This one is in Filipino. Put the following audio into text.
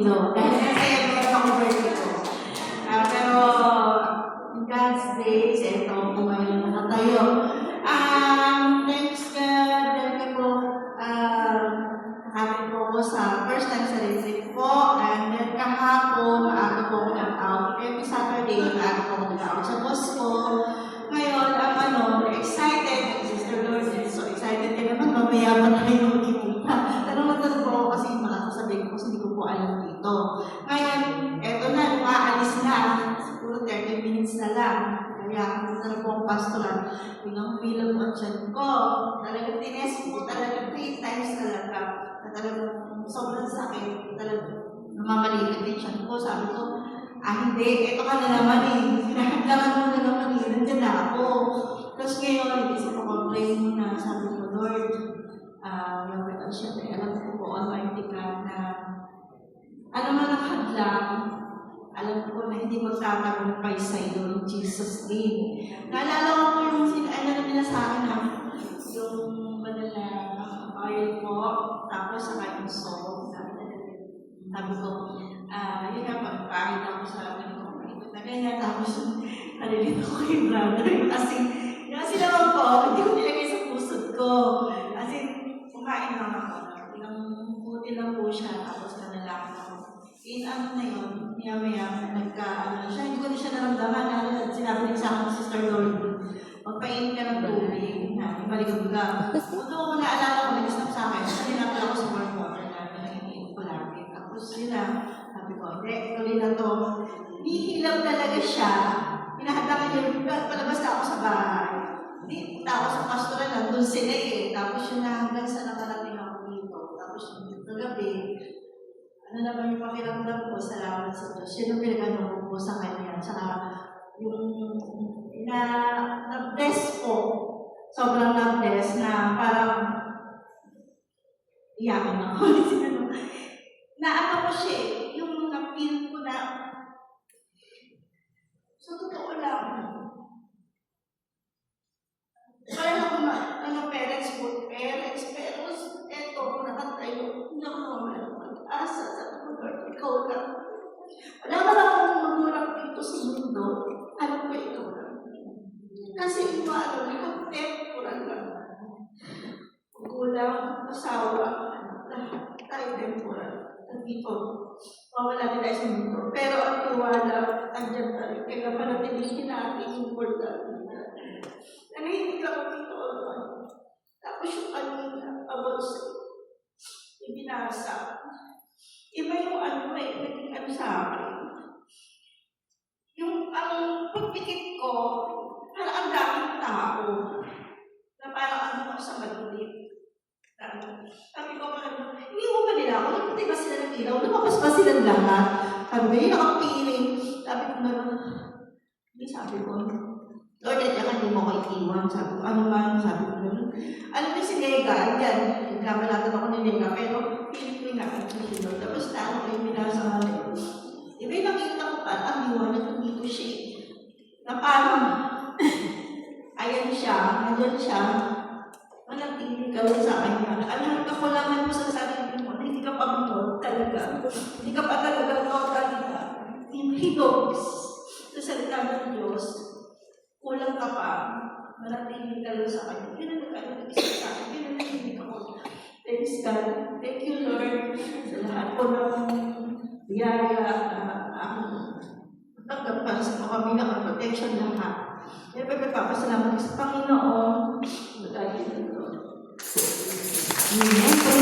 dito. Dahil kasi meron ako birthday ko. Pero, in God's days, eto po ngayon nakatayo. Thanks God, dahil po, happy po ako sa first time sa retreat po. And then kahapon, maaga po ako nagtawag. Every Saturday, maaga po ako nagtawag sa boss ko. Ngayon, excited, Sister Lourdes, so excited ka naman, mamaya pa tayo magkikita. Tanong po ako kasi makakasabihin ko kasi hindi ko po alam dito. Ngayon, eto na, umaalis na. Siguro 30 minutes na lang. Kaya, punta na po ang pastoral. Bilang po ang tiyan ko. Talagang tines po, talagang 3 times talaga. Na talagang sobrang sakit. Talagang namamaliit din tiyan ko. Sabi ko, hindi, ito ka na naman eh. Sinahagdaman mo na naman eh. Nandiyan na ako. Tapos ngayon, isip ko, pray muna. Sabi ko, Lord, syempre, alam ko po, Almighty God, na ano man ang hadlang, alam ko na hindi magtatagumpay sa iyo in Jesus' name. Naalala ko po yung nila sa akin na yung madala oil po, tapos saka yung salt. Sabi ko, yun nga, pagpahit ako sa ganito na ganyan, tapos nalilito ko yung brother. Kasi naman po, hindi ko nilagay sa pusod ko. Kasi kumain lang ako. Ilang buti lang po siya, tapos nanalaki ako. Na yun, maya-maya, siya, hindi ko na siya naramdaman. Sinabi niya sa akin, Sister Lord, magpain ka ng tubig, balikan ka. Puto ko naalala ko, nag-stop sa akin, kasi napala ko sa warm water na nangingiin ko lagi. Tapos sila, sabi ko, hindi, tuloy na to. Nihilap talaga siya. Pinahadakan niya, palabas na ako sa bahay. Hindi, ako sa pastoral, nandun sila eh. Tapos yun na hanggang sa nakarating ako dito. Tapos yung gabi, ano naman yung pakiramdam ko, salamat sa Diyos. Yun yung pinag-ano ko sa Kanya. Tsaka yung na-bless po. Sobrang na-bless na parang iyakan ako. Na-ano ko siya eh. Yung na-feel ko na sa totoo lang. Kaya ako na, parents, pero eto, nakatayo, hindi ako naman mag-asa sa Lord, ikaw lang. Wala na lang akong magulang dito sa mundo, alam ko ikaw lang. Kasi lahat temporal lang. Magulang, asawa, lahat tayo temporal. Dito, mawala din tayo sa mundo. Pero ang tiwala, andyan pa rin. Kaya panatilihin natin yung word natin. Nanahimik ako dito. Tapos yung kanina, about sa yung binasa. Iba yung naging sa akin. Yung pagpikit ko, parang ang daming tao. Na parang sa malulit. Sabi ko parang, hindi mo ba nila ako? Hindi ba sila ng ilaw? Lumabas ba silang lahat? Sabi ko, yun ang piling. Sabi ko naman, hindi sabi ko, Lord, at yan, hindi mo ko itiwan. Sabi ko, ano man? Sabi ko, alam mo si Lega, yan, nagkabalatan ako ni Lega, pero piling ko nga, Lord. Tapos na ako yung binasa namin. Iba yung nakita ko pa, ang liwanag dito siya. Na parang, ayan siya, nandun siya, manatinig ka sa kanya. Alam ka, kulangan mo sa sarili mo na hindi ka pag-note talaga. Hindi ka pa talaga talaga. He knows sa salita ng Diyos, kulang ka pa, manatinig ka sa kanya. Yun ang nag-isa sa akin, yun ang natinig ako. Thanks God. Thank you, Lord, sa lahat po ng biyaya tanggap para sa pamilya ng protection lahat. Kaya papasalamat sa Panginoon. Amen.